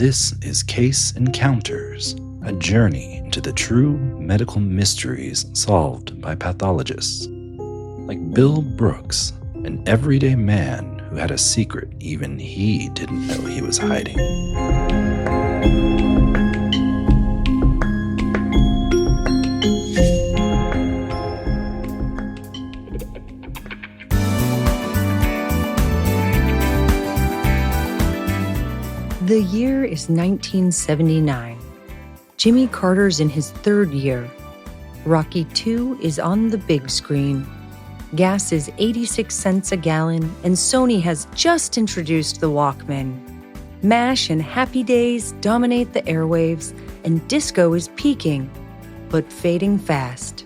This is Case Encounters, a journey into the true medical mysteries solved by pathologists. Like Bill Brooks, an everyday man who had a secret even he didn't know he was hiding. The year is 1979. Jimmy Carter's in his third year. Rocky II is on the big screen. Gas is 86 cents a gallon, and Sony has just introduced the Walkman. MASH and Happy Days dominate the airwaves, and disco is peaking, but fading fast.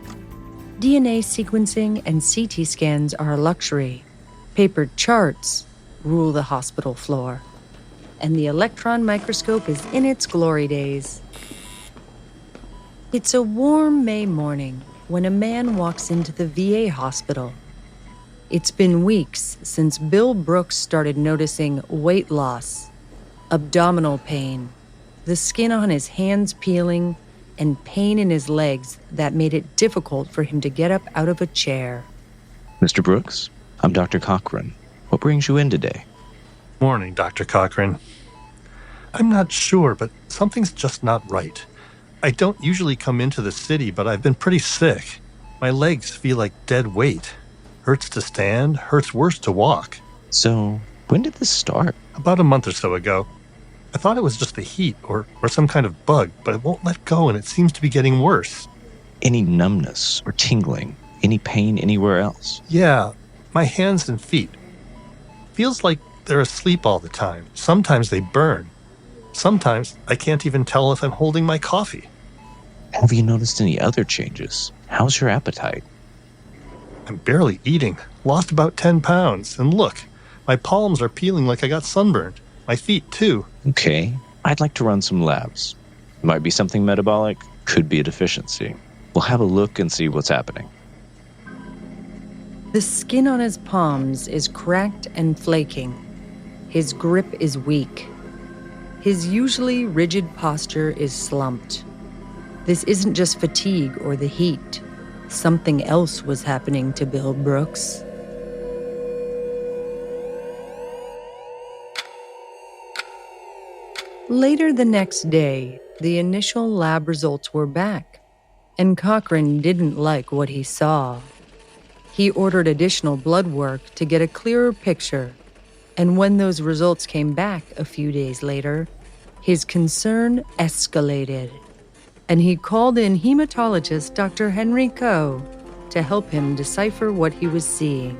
DNA sequencing and CT scans are a luxury. Papered charts rule the hospital floor. And the electron microscope is in its glory days. It's a warm May morning when a man walks into the VA hospital. It's been weeks since Bill Brooks started noticing weight loss, abdominal pain, the skin on his hands peeling, and pain in his legs that made it difficult for him to get up out of a chair. Mr. Brooks, I'm Dr. Cochrane. What brings you in today? Morning, Dr. Cochrane. I'm not sure, but something's just not right. I don't usually come into the city, but I've been pretty sick. My legs feel like dead weight. Hurts to stand, hurts worse to walk. So, when did this start? About a month or so ago. I thought it was just the heat or some kind of bug, but it won't let go and it seems to be getting worse. Any numbness or tingling? Any pain anywhere else? Yeah, my hands and feet. Feels like they're asleep all the time. Sometimes they burn. Sometimes I can't even tell if I'm holding my coffee. Have you noticed any other changes? How's your appetite? I'm barely eating. Lost about 10 pounds. And look, my palms are peeling like I got sunburned. My feet, too. Okay, I'd like to run some labs. Might be something metabolic, could be a deficiency. We'll have a look and see what's happening. The skin on his palms is cracked and flaking. His grip is weak. His usually rigid posture is slumped. This isn't just fatigue or the heat. Something else was happening to Bill Brooks. Later the next day, the initial lab results were back, and Cochrane didn't like what he saw. He ordered additional blood work to get a clearer picture, and when those results came back a few days later, his concern escalated, and he called in hematologist Dr. Henry Cloe to help him decipher what he was seeing.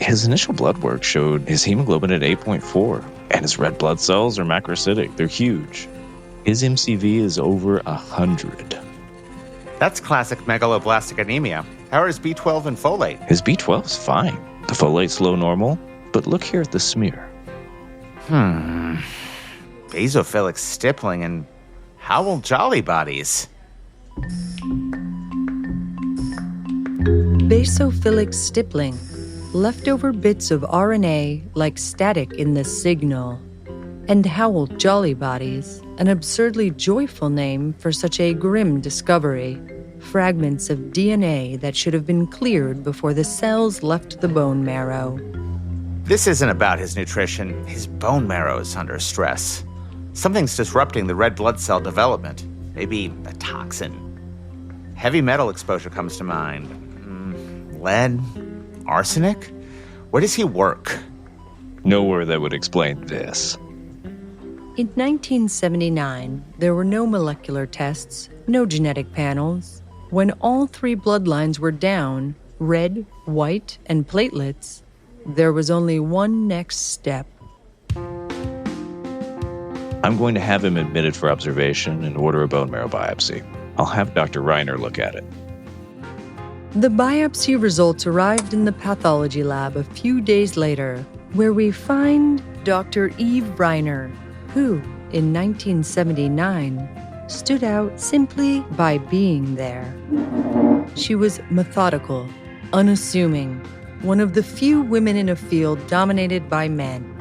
His initial blood work showed his hemoglobin at 8.4, and his red blood cells are macrocytic. They're huge. His MCV is over 100. That's classic megaloblastic anemia. How are his B12 and folate? His B12's fine. The folate's low normal, but look here at the smear. Basophilic stippling and Howell Jolly bodies. Basophilic stippling, leftover bits of RNA like static in the signal. And Howell Jolly bodies, an absurdly joyful name for such a grim discovery. Fragments of DNA that should have been cleared before the cells left the bone marrow. This isn't about his nutrition. His bone marrow is under stress. Something's disrupting the red blood cell development. Maybe a toxin. Heavy metal exposure comes to mind. Lead? Arsenic? Where does he work? Nowhere that would explain this. In 1979, there were no molecular tests, no genetic panels. When all three bloodlines were down, red, white, and platelets, there was only one next step. I'm going to have him admitted for observation and order a bone marrow biopsy. I'll have Dr. Reiner look at it. The biopsy results arrived in the pathology lab a few days later, where we find Dr. Eve Reiner, who, in 1979, stood out simply by being there. She was methodical, unassuming, one of the few women in a field dominated by men.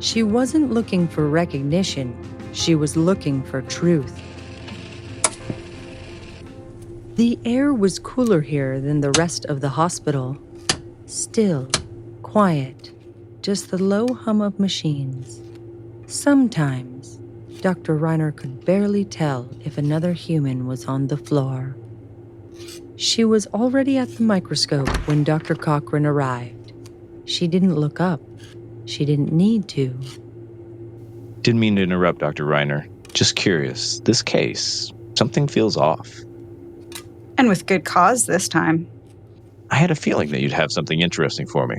She wasn't looking for recognition. She was looking for truth. The air was cooler here than the rest of the hospital. Still, quiet, just the low hum of machines. Sometimes, Dr. Reiner could barely tell if another human was on the floor. She was already at the microscope when Dr. Cochrane arrived. She didn't look up. She didn't need to. Didn't mean to interrupt, Dr. Reiner. Just curious. This case, something feels off. And with good cause this time. I had a feeling that you'd have something interesting for me.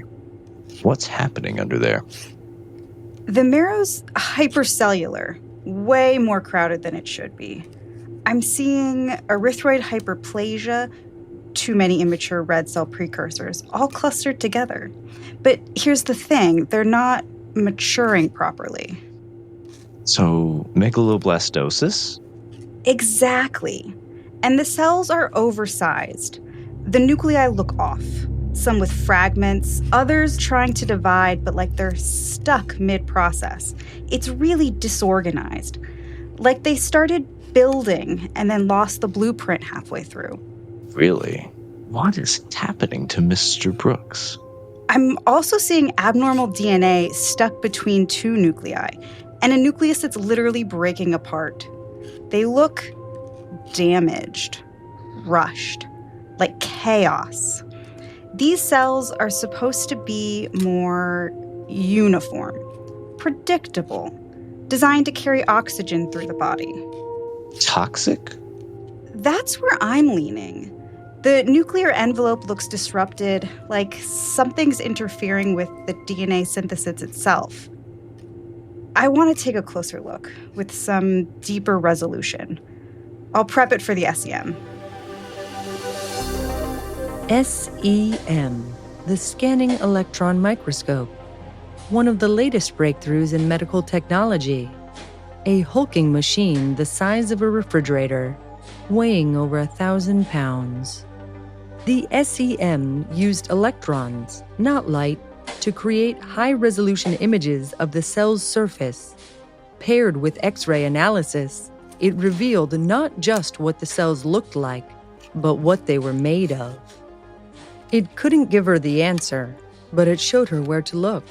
What's happening under there? The marrow's hypercellular, way more crowded than it should be. I'm seeing erythroid hyperplasia, too many immature red cell precursors, all clustered together. But here's the thing, they're not maturing properly. So, megaloblastosis? Exactly. And the cells are oversized. The nuclei look off, some with fragments, others trying to divide, but like they're stuck mid-process. It's really disorganized. Like they started building and then lost the blueprint halfway through. Really? What is happening to Mr. Brooks? I'm also seeing abnormal DNA stuck between two nuclei, and a nucleus that's literally breaking apart. They look damaged, rushed, like chaos. These cells are supposed to be more uniform, predictable, designed to carry oxygen through the body. Toxic? That's where I'm leaning. The nuclear envelope looks disrupted, like something's interfering with the DNA synthesis itself. I want to take a closer look with some deeper resolution. I'll prep it for the SEM. SEM, the Scanning Electron Microscope, one of the latest breakthroughs in medical technology. A hulking machine the size of a refrigerator, weighing over 1,000 pounds. The SEM used electrons, not light, to create high-resolution images of the cell's surface. Paired with X-ray analysis, it revealed not just what the cells looked like, but what they were made of. It couldn't give her the answer, but it showed her where to look.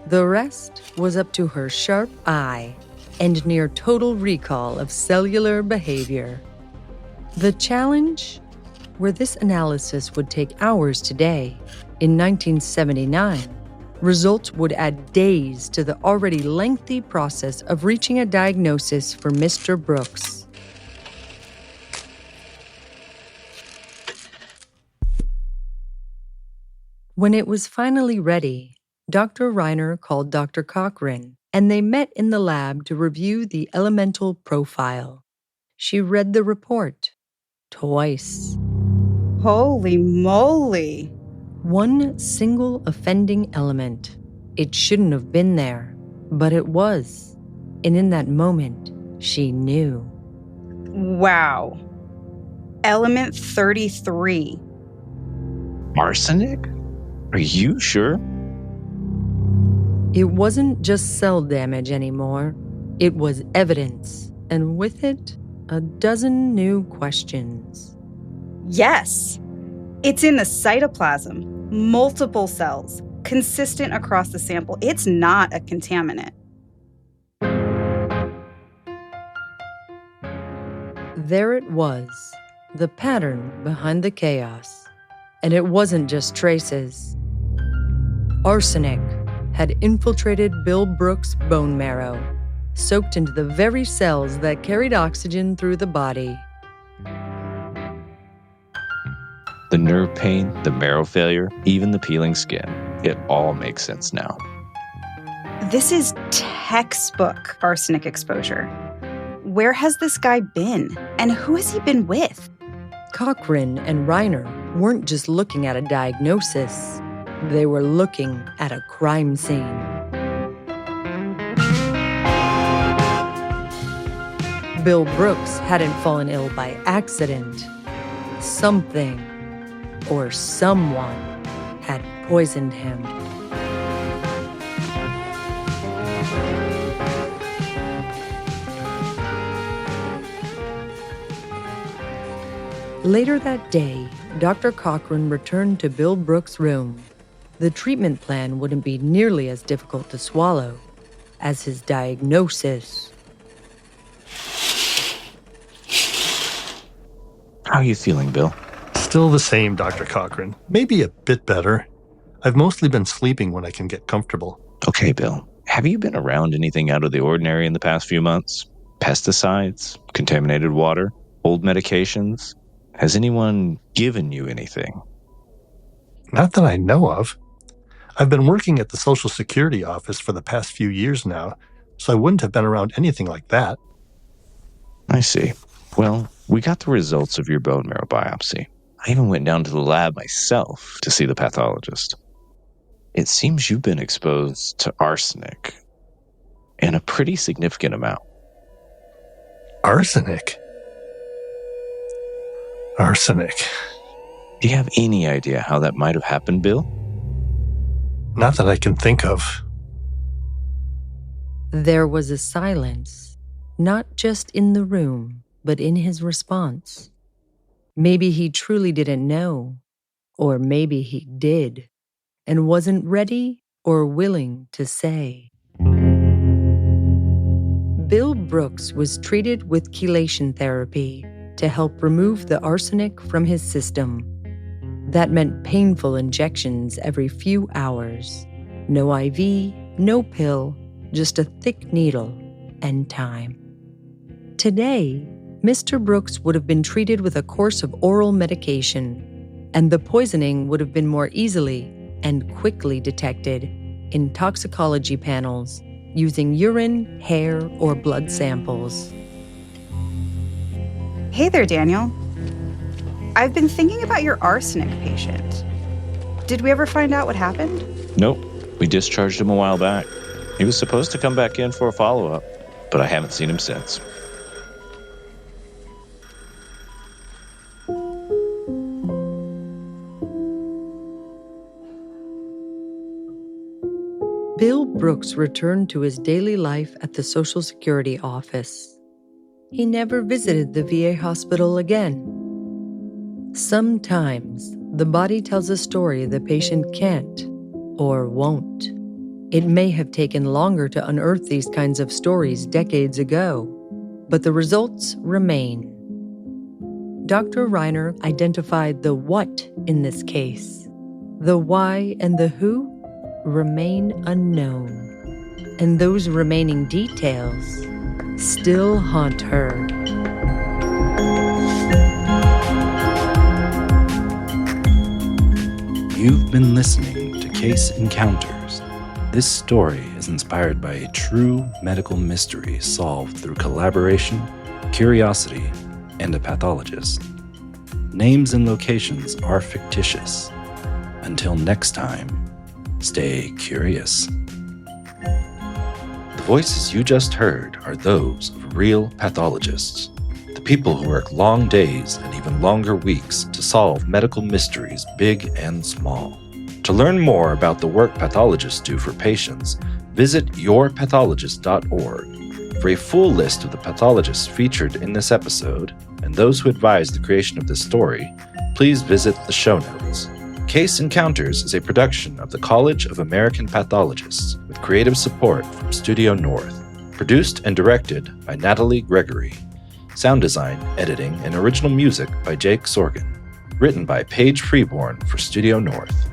The rest was up to her sharp eye and near total recall of cellular behavior. The challenge? Where this analysis would take hours today, in 1979, results would add days to the already lengthy process of reaching a diagnosis for Mr. Brooks. When it was finally ready, Dr. Reiner called Dr. Cochrane, and they met in the lab to review the elemental profile. She read the report twice. Holy moly! One single offending element. It shouldn't have been there, but it was. And in that moment, she knew. Wow. Element 33. Arsenic? Are you sure? It wasn't just cell damage anymore. It was evidence, and with it, a dozen new questions. Yes! It's in the cytoplasm, multiple cells, consistent across the sample. It's not a contaminant. There it was, the pattern behind the chaos. And it wasn't just traces. Arsenic had infiltrated Bill Brooks' bone marrow, soaked into the very cells that carried oxygen through the body. The nerve pain, the marrow failure, even the peeling skin. It all makes sense now. This is textbook arsenic exposure. Where has this guy been? And who has he been with? Cochrane and Reiner weren't just looking at a diagnosis. They were looking at a crime scene. Bill Brooks hadn't fallen ill by accident. Something or someone had poisoned him. Later that day, Dr. Cochrane returned to Bill Brooks' room. The treatment plan wouldn't be nearly as difficult to swallow as his diagnosis. How are you feeling, Bill? Still the same, Dr. Cochrane. Maybe a bit better. I've mostly been sleeping when I can get comfortable. Okay, Bill. Have you been around anything out of the ordinary in the past few months? Pesticides? Contaminated water? Old medications? Has anyone given you anything? Not that I know of. I've been working at the Social Security office for the past few years now, so I wouldn't have been around anything like that. I see. Well, we got the results of your bone marrow biopsy. I even went down to the lab myself to see the pathologist. It seems you've been exposed to arsenic in a pretty significant amount. Arsenic? Arsenic. Do you have any idea how that might have happened, Bill? Not that I can think of. There was a silence, not just in the room, but in his response. Maybe he truly didn't know, or maybe he did, and wasn't ready or willing to say. Bill Brooks was treated with chelation therapy to help remove the arsenic from his system. That meant painful injections every few hours. No IV, no pill, just a thick needle and time. Today, Mr. Brooks would have been treated with a course of oral medication, and the poisoning would have been more easily and quickly detected in toxicology panels using urine, hair, or blood samples. Hey there, Daniel. I've been thinking about your arsenic patient. Did we ever find out what happened? Nope. We discharged him a while back. He was supposed to come back in for a follow-up, but I haven't seen him since. Bill Brooks returned to his daily life at the Social Security office. He never visited the VA hospital again. Sometimes the body tells a story the patient can't or won't. It may have taken longer to unearth these kinds of stories decades ago, but the results remain. Dr. Reiner identified the what in this case. The why and the who remain unknown, and those remaining details still haunt her. You've been listening to Case Encounters. This story is inspired by a true medical mystery solved through collaboration, curiosity, and a pathologist. Names and locations are fictitious. Until next time, stay curious. The voices you just heard are those of real pathologists, the people who work long days and even longer weeks to solve medical mysteries big and small. To learn more about the work pathologists do for patients, visit yourpathologist.org. For a full list of the pathologists featured in this episode and those who advised the creation of this story, please visit the show notes. Case Encounters is a production of the College of American Pathologists with creative support from StudioNorth. Produced and directed by Natalie Gregory. Sound design, editing, and original music by Jake Sorgan. Written by Paige Freeborn for StudioNorth.